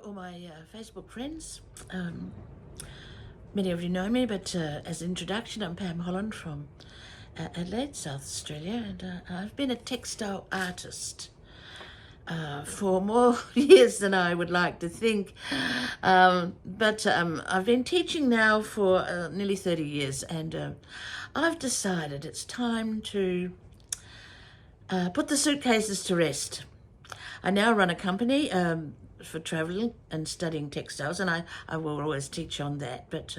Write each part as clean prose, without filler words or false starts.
all my Facebook friends. Many of you know me, but as an introduction, I'm Pam Holland from Adelaide, South Australia, and I've been a textile artist for more years than I would like to think. But I've been teaching now for nearly 30 years, and I've decided it's time to put the suitcases to rest. I now run a company for travelling and studying textiles, and I will always teach on that. But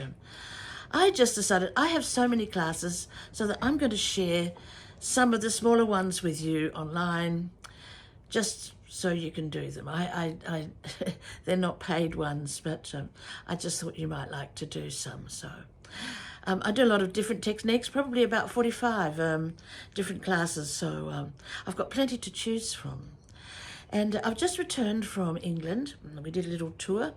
I just decided I have so many classes, so that I'm going to share some of the smaller ones with you online, just so you can do them. They're not paid ones, but I just thought you might like to do some. So I do a lot of different techniques, probably about 45 different classes, so I've got plenty to choose from. And I've just returned from England. We did a little tour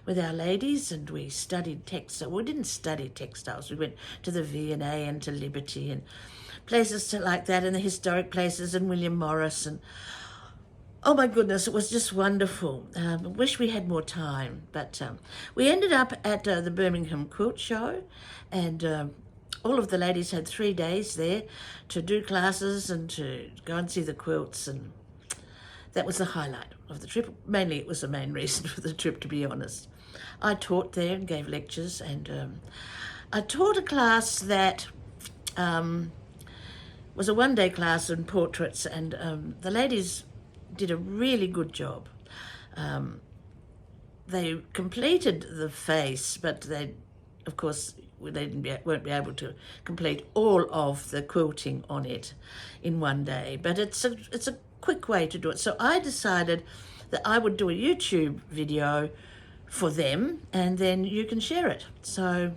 with our ladies and we studied textiles. We didn't study textiles. We went to the V&A and to Liberty and places like that, and the historic places, and William Morris. And oh my goodness, it was just wonderful. I wish we had more time. But we ended up at the Birmingham Quilt Show, and all of the ladies had 3 days there to do classes and to go and see the quilts, and that was the highlight of the trip. Mainly, it was the main reason for the trip, to be honest. I taught there and gave lectures, and I taught a class that was a one-day class in portraits, and the ladies did a really good job. They completed the face, but they, of course, won't be able to complete all of the quilting on it in one day. But it's a quick way to do it. So I decided that I would do a YouTube video for them, and then you can share it. So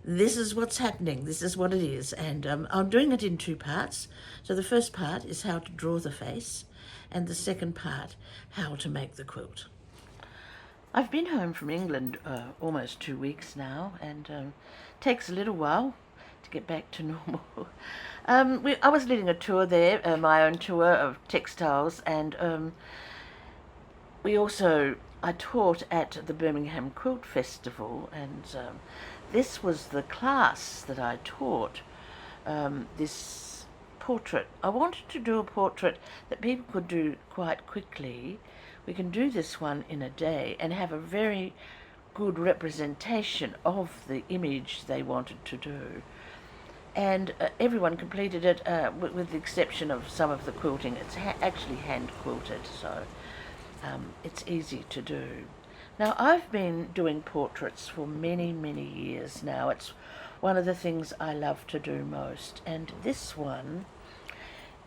this is what's happening. This is what it is. And I'm doing it in 2 parts. So the first part is how to draw the face, and the second part, how to make the quilt. I've been home from England almost 2 weeks now, and takes a little while to get back to normal. I was leading a tour there, my own tour of textiles, and I taught at the Birmingham Quilt Festival, and this was the class that I taught, this portrait. I wanted to do a portrait that people could do quite quickly. We can do this one in a day and have a very good representation of the image they wanted to do. And everyone completed it with the exception of some of the quilting. It's actually hand quilted, so it's easy to do. Now, I've been doing portraits for many, many years now. It's one of the things I love to do most. And this one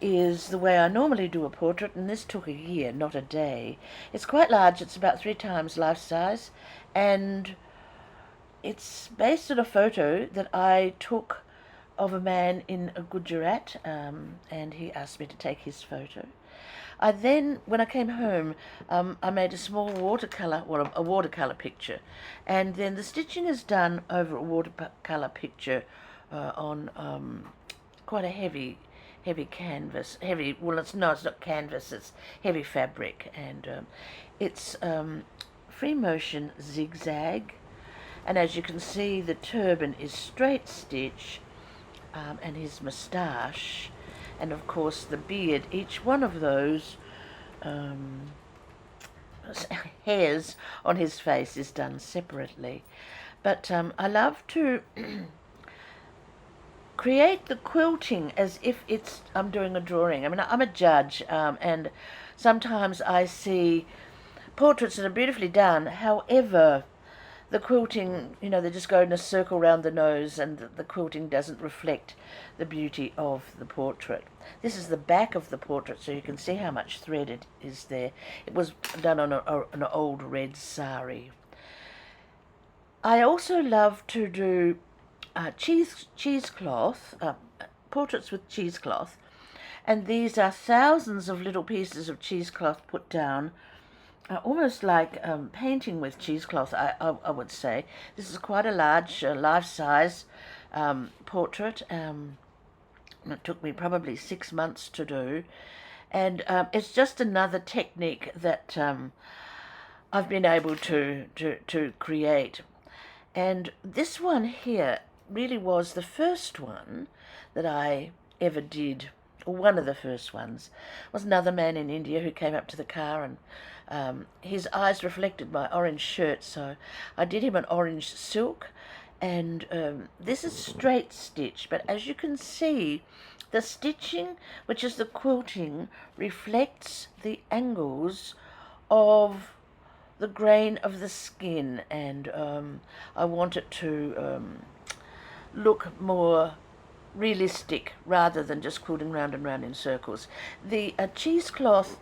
is the way I normally do a portrait, and this took a year, not a day. It's quite large. It's about 3 times life size, and it's based on a photo that I took of a man in a Gujarat, and he asked me to take his photo. I then, when I came home, I made a small watercolor, well, a watercolor picture, and then the stitching is done over a watercolor picture on quite a heavy canvas. Well, it's not canvas, it's heavy fabric, and it's free motion zigzag, and as you can see, the turban is straight stitch, and his moustache, and of course the beard. Each one of those hairs on his face is done separately. But I love to create the quilting as if I'm doing a drawing. I mean, I'm a judge, and sometimes I see portraits that are beautifully done. However, the quilting, they just go in a circle round the nose, and the quilting doesn't reflect the beauty of the portrait. This is the back of the portrait, so you can see how much thread it is there. It was done on an old red sari. I also love to do cheesecloth, portraits with cheesecloth, and these are thousands of little pieces of cheesecloth put down, almost like painting with cheesecloth, I would say. This is quite a large, life-size portrait. It took me probably 6 months to do, and it's just another technique that I've been able to create. And this one here really was the first one that I ever did, or one of the first ones. It was another man in India who came up to the car, and his eyes reflected my orange shirt, so I did him an orange silk. And this is straight stitch, but as you can see, the stitching, which is the quilting, reflects the angles of the grain of the skin, and I want it to look more realistic rather than just quilting round and round in circles. The cheesecloth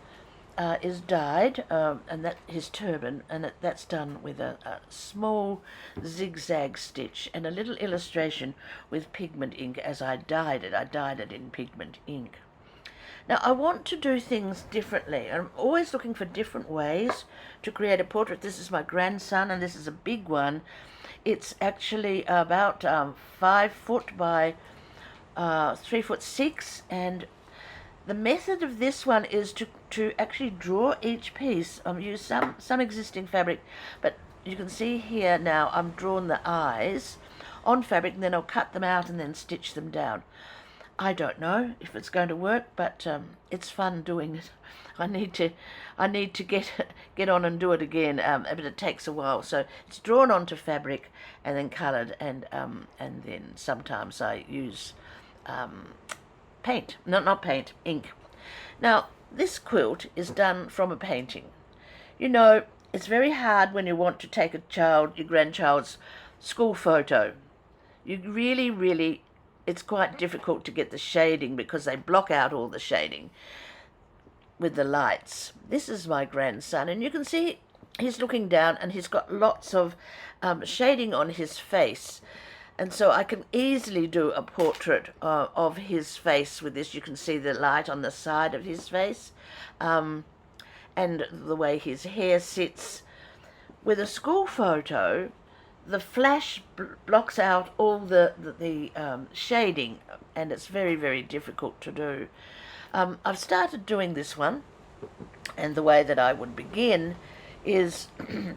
is dyed, and that his turban, and that's done with a small zigzag stitch and a little illustration with pigment ink as I dyed it. I dyed it in pigment ink. Now, I want to do things differently. I'm always looking for different ways to create a portrait. This is my grandson, and this is a big one. It's actually about 5 foot by 3'6", and the method of this one is to actually draw each piece. Use some existing fabric, but you can see here now I'm drawn the eyes on fabric, and then I'll cut them out and then stitch them down. I don't know if it's going to work, but it's fun doing it. I need to get on and do it again, but it takes a while. So it's drawn onto fabric and then coloured, and then sometimes I use paint. No, not paint, ink. Now, this quilt is done from a painting. You know, it's very hard when you want to take your grandchild's school photo. You really, it's quite difficult to get the shading because they block out all the shading with the lights. This is my grandson, and you can see he's looking down, and he's got lots of shading on his face. And so I can easily do a portrait of his face with this. You can see the light on the side of his face, and the way his hair sits. With a school photo, the flash blocks out all the shading, and it's very difficult to do. I've started doing this one, and the way that I would begin is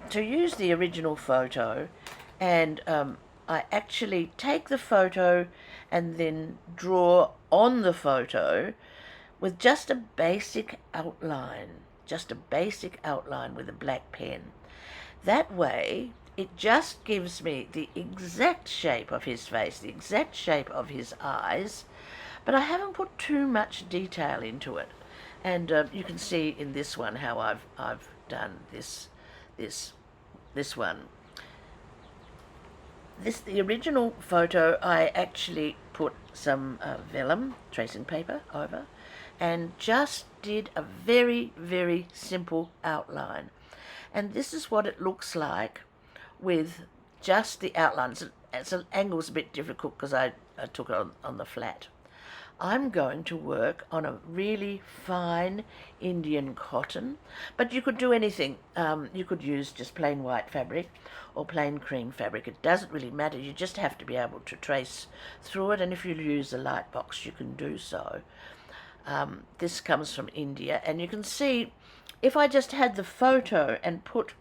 to use the original photo, and I actually take the photo and then draw on the photo with just a basic outline with a black pen. That way, it just gives me the exact shape of his face, the exact shape of his eyes, but I haven't put too much detail into it. And you can see in this one how I've done this one. The original photo, I actually put some vellum tracing paper over and just did a very simple outline. And this is what it looks like with just the outlines. The angle's a bit difficult because I took it on the flat. I'm going to work on a really fine Indian cotton, but you could do anything. You could use just plain white fabric or plain cream fabric. It doesn't really matter. You just have to be able to trace through it, and if you use a light box, you can do so. This comes from India, and you can see if I just had the photo and put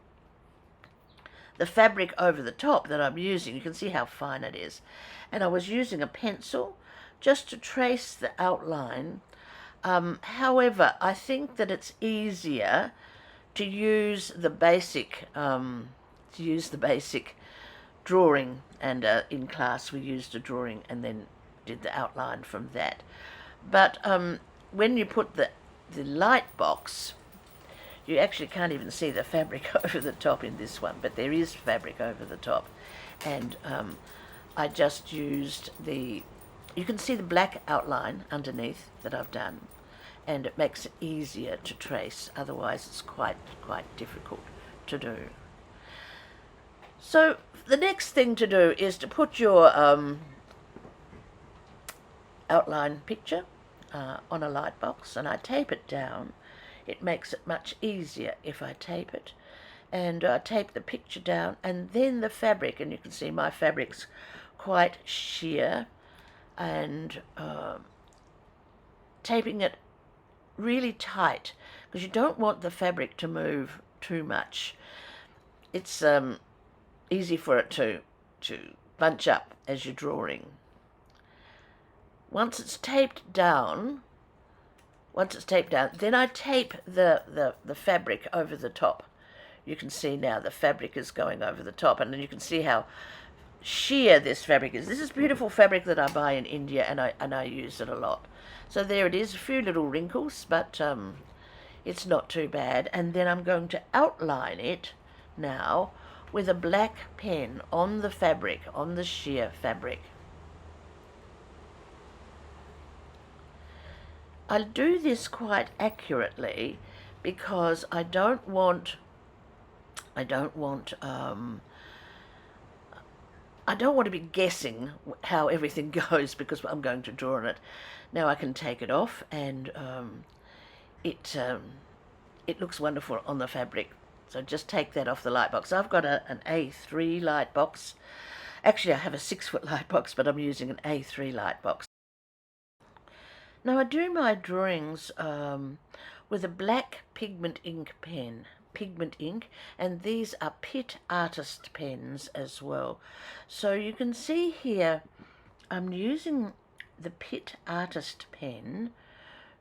the fabric over the top that I'm using, you can see how fine it is. And I was using a pencil just to trace the outline. However, I think that it's easier to use the basic drawing, and in class we used a drawing and then did the outline from that. But when you put the light box, you actually can't even see the fabric over the top in this one, but there is fabric over the top. And I just used you can see the black outline underneath that I've done, and it makes it easier to trace. Otherwise it's quite difficult to do. So the next thing to do is to put your outline picture on a light box, and I tape it down. It makes it much easier if I tape it, and tape the picture down, and then the fabric, and you can see my fabric's quite sheer, and taping it really tight because you don't want the fabric to move too much. it's easy for it to bunch up as you're drawing. Once it's taped down, then I tape the fabric over the top. You can see now the fabric is going over the top, and then you can see how sheer this fabric is. This is beautiful fabric that I buy in India, and I use it a lot. So there it is, a few little wrinkles, but it's not too bad. And then I'm going to outline it now with a black pen on the fabric, on the sheer fabric. I'll do this quite accurately because I don't want to be guessing how everything goes because I'm going to draw on it. Now I can take it off, and it looks wonderful on the fabric. So just take that off the light box. I've got an A3 light box. Actually, I have a 6-foot light box, but I'm using an A3 light box. Now I do my drawings with a black pigment ink pen. And these are Pitt Artist pens as well. So you can see here I'm using the Pitt Artist pen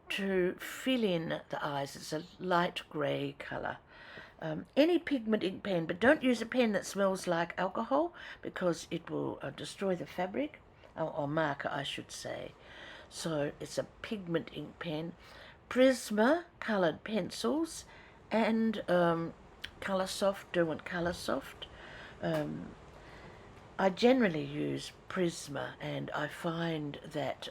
to fill in the eyes. It's a light grey colour. Any pigment ink pen, but don't use a pen that smells like alcohol because it will destroy the fabric, or marker I should say. So it's a pigment ink pen, Prisma coloured pencils, and Colour Soft, Derwent Colour Soft. I generally use Prisma, and I find that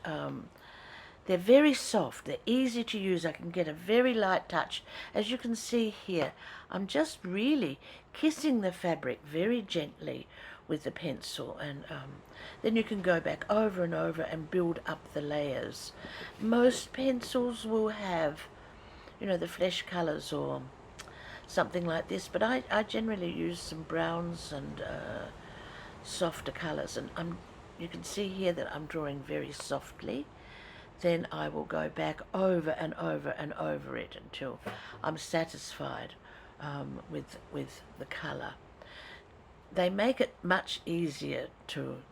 they're very soft, they're easy to use. I can get a very light touch. As you can see here, I'm just really kissing the fabric very gently with the pencil, and then you can go back over and over and build up the layers. Most pencils will have, you know, the flesh colours or something like this, but I generally use some browns and softer colours, and you can see here that I'm drawing very softly. Then I will go back over and over and over it until I'm satisfied with the colour. They make it much easier to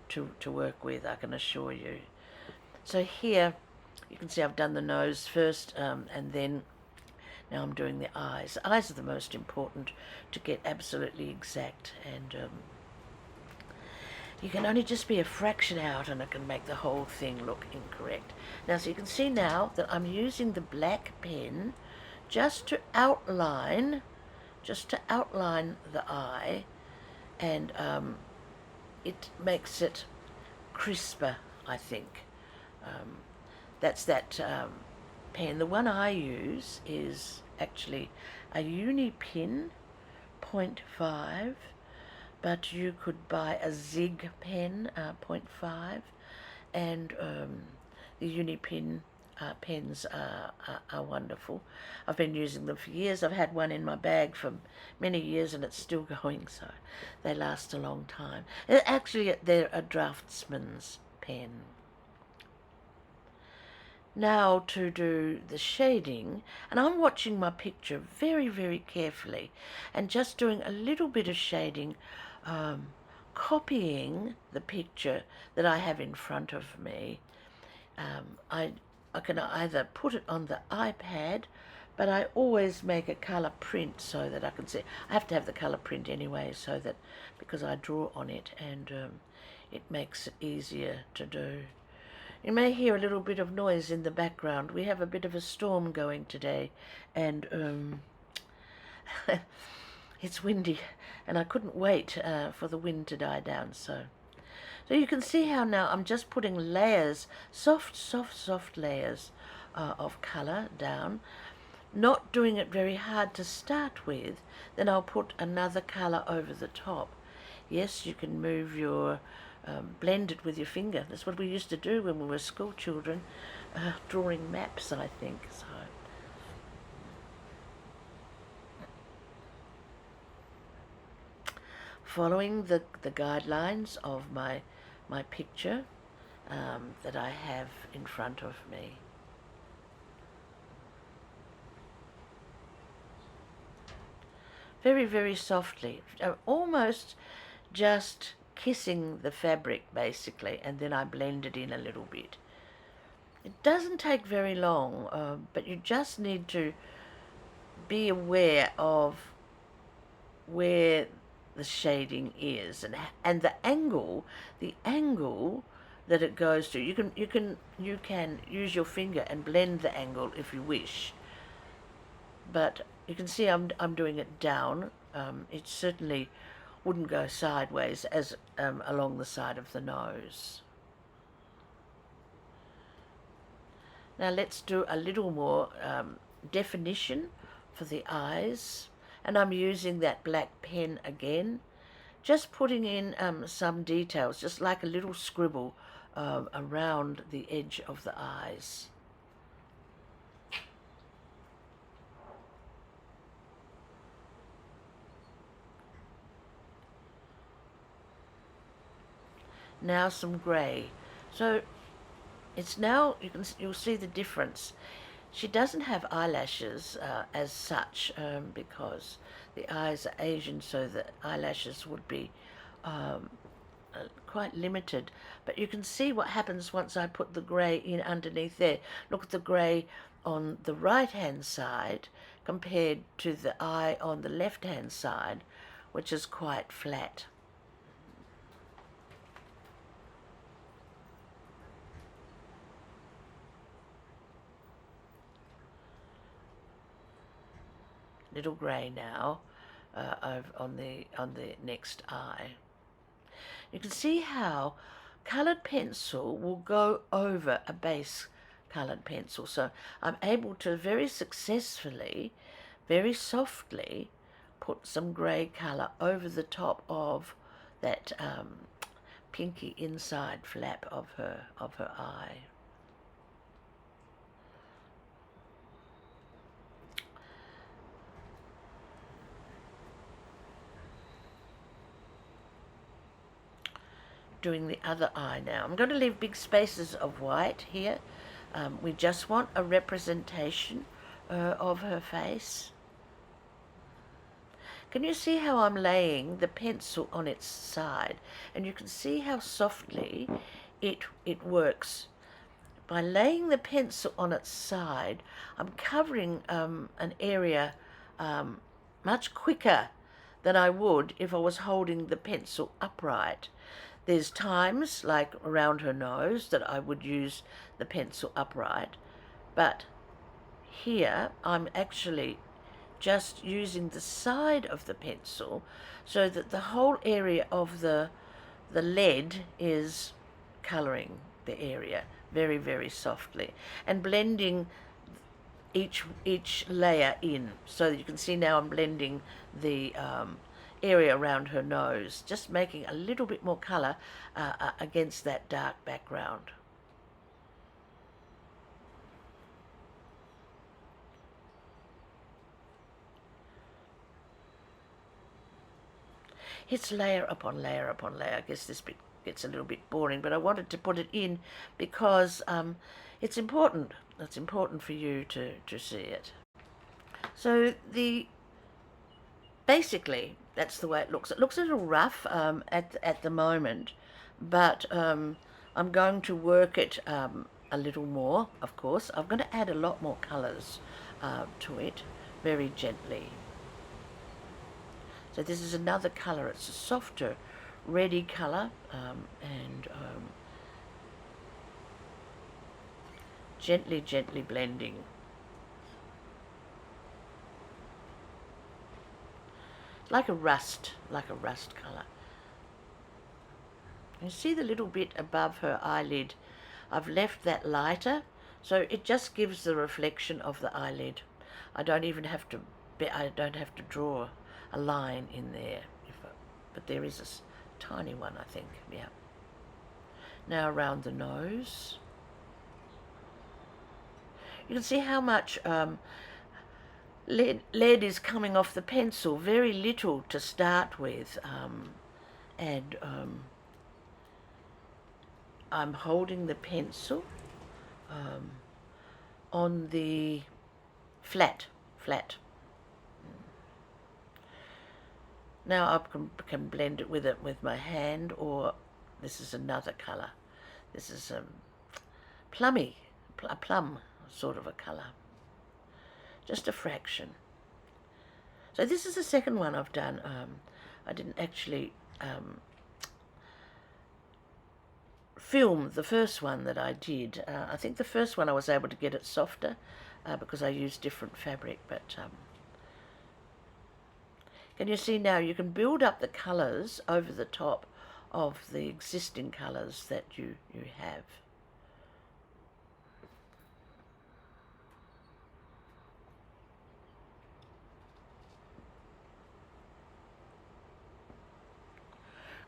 work with, I can assure you. So here you can see I've done the nose first, and then now I'm doing the eyes. The eyes are the most important to get absolutely exact, and you can only just be a fraction out and it can make the whole thing look incorrect. Now, so you can see now that I'm using the black pen just to outline the eye, and it makes it crisper, I think. That's that pen. The one I use is actually a Unipin 0.5, but you could buy a Zig pen 0.5, and the Unipin pens are wonderful. I've been using them for years. I've had one in my bag for many years and it's still going, so they last a long time. Actually, they're a draftsman's pen. Now to do the shading, and I'm watching my picture very, very carefully and just doing a little bit of shading, copying the picture that I have in front of me. I can either put it on the iPad, but I always make a colour print so that I can see. I have to have the colour print anyway, so that because I draw on it, and it makes it easier to do. You may hear a little bit of noise in the background. We have a bit of a storm going today, and it's windy, and I couldn't wait for the wind to die down. So you can see how now I'm just putting layers, soft layers of colour down, not doing it very hard to start with. Then I'll put another colour over the top. Yes, you can move your blend it with your finger. That's what we used to do when we were school children, drawing maps, I think. So following the guidelines of my picture that I have in front of me. very, very softly, almost just kissing the fabric basically, and then I blend it in a little bit. It doesn't take very long, but you just need to be aware of where the shading is and the angle that it goes to. You can use your finger and blend the angle if you wish, but you can see I'm doing it down. It certainly wouldn't go sideways as along the side of the nose. Now let's do a little more definition for the eyes, and I'm using that black pen again, just putting in some details, just like a little scribble around the edge of the eyes. Now some grey. So it's now, you'll see the difference. She doesn't have eyelashes as such, because the eyes are Asian, so the eyelashes would be quite limited. But you can see what happens once I put the grey in underneath there. Look at the grey on the right hand side compared to the eye on the left hand side, which is quite flat. Little grey now over on the next eye. You can see how coloured pencil will go over a base coloured pencil. So I'm able to very successfully, very softly put some grey colour over the top of that pinky inside flap of her eye. Doing the other eye now. I'm going to leave big spaces of white here. We just want a representation of her face. Can you see how I'm laying the pencil on its side? And you can see how softly it works. By laying the pencil on its side, I'm covering an area much quicker than I would if I was holding the pencil upright. There's times, like around her nose, that I would use the pencil upright, but here I'm actually just using the side of the pencil so that the whole area of the lead is colouring the area very, very softly and blending each layer in. So you can see now I'm blending the area around her nose, just making a little bit more colour against that dark background. It's layer upon layer upon layer. I guess this bit gets a little bit boring, but I wanted to put it in because it's important. It's important for you to see it. So basically, that's the way it looks. It looks a little rough at the moment, but I'm going to work it a little more, of course. I'm going to add a lot more colours to it very gently. So this is another colour. It's a softer, reddy colour, and gently, gently blending. Like a rust colour. You see the little bit above her eyelid? I've left that lighter, so it just gives the reflection of the eyelid. I don't even have to draw a line in there, but there is a tiny one, I think. Yeah. Now around the nose, you can see how much lead is coming off the pencil. Very little to start with, and I'm holding the pencil on the flat. Now I can blend it with my hand, or this is another colour. This is plummy, a plum sort of a colour. Just a fraction. So this is the second one I've done. I didn't actually film the first one that I did. I think the first one I was able to get it softer because I used different fabric, but can you see now you can build up the colours over the top of the existing colours that you have.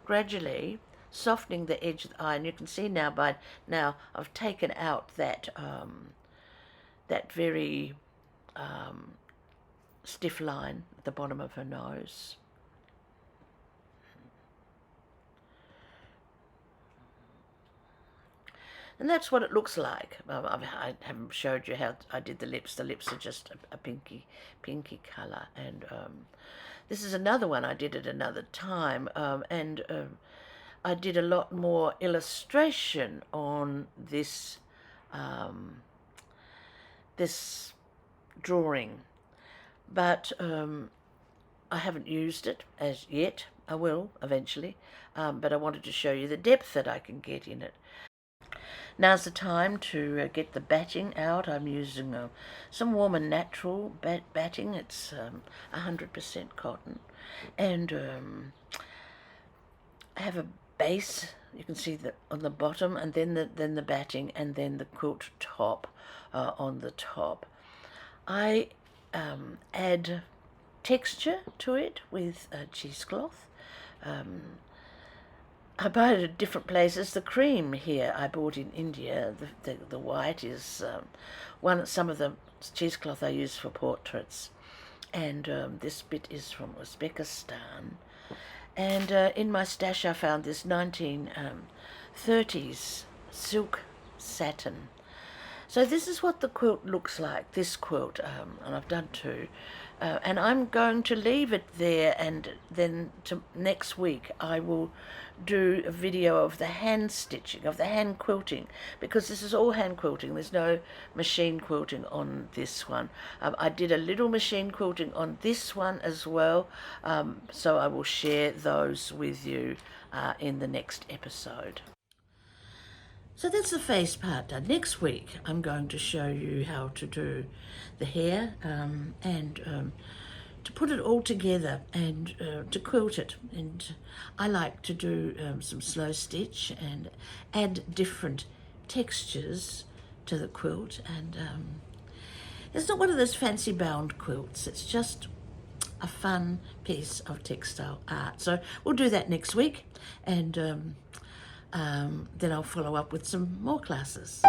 Gradually softening the edge of the eye, and you can see now by now I've taken out that that very stiff line at the bottom of her nose. And that's what it looks like. I haven't showed you how I did the lips. The lips are just a pinky colour. And this is another one I did at another time. I did a lot more illustration on this this drawing. But I haven't used it as yet. I will eventually. But I wanted to show you the depth that I can get in it. Now's the time to get the batting out. I'm using some warm and natural batting. It's 100% cotton. And I have a base, you can see that on the bottom, and then the batting, and then the quilt top on the top. I add texture to it with cheesecloth. I buy it at different places. The cream here I bought in India. The white is some of the cheesecloth I use for portraits, and this bit is from Uzbekistan. And in my stash I found this 1930s silk satin. So this is what the quilt looks like, this quilt, and I've done two. And I'm going to leave it there, and then next week I will do a video of the hand stitching, of the hand quilting, because this is all hand quilting. There's no machine quilting on this one. I did a little machine quilting on this one as well, so I will share those with you in the next episode. So that's the face part done. Next week I'm going to show you how to do the hair and to put it all together and to quilt it. And I like to do some slow stitch and add different textures to the quilt. And it's not one of those fancy bound quilts. It's just a fun piece of textile art. So we'll do that next week, and then I'll follow up with some more classes.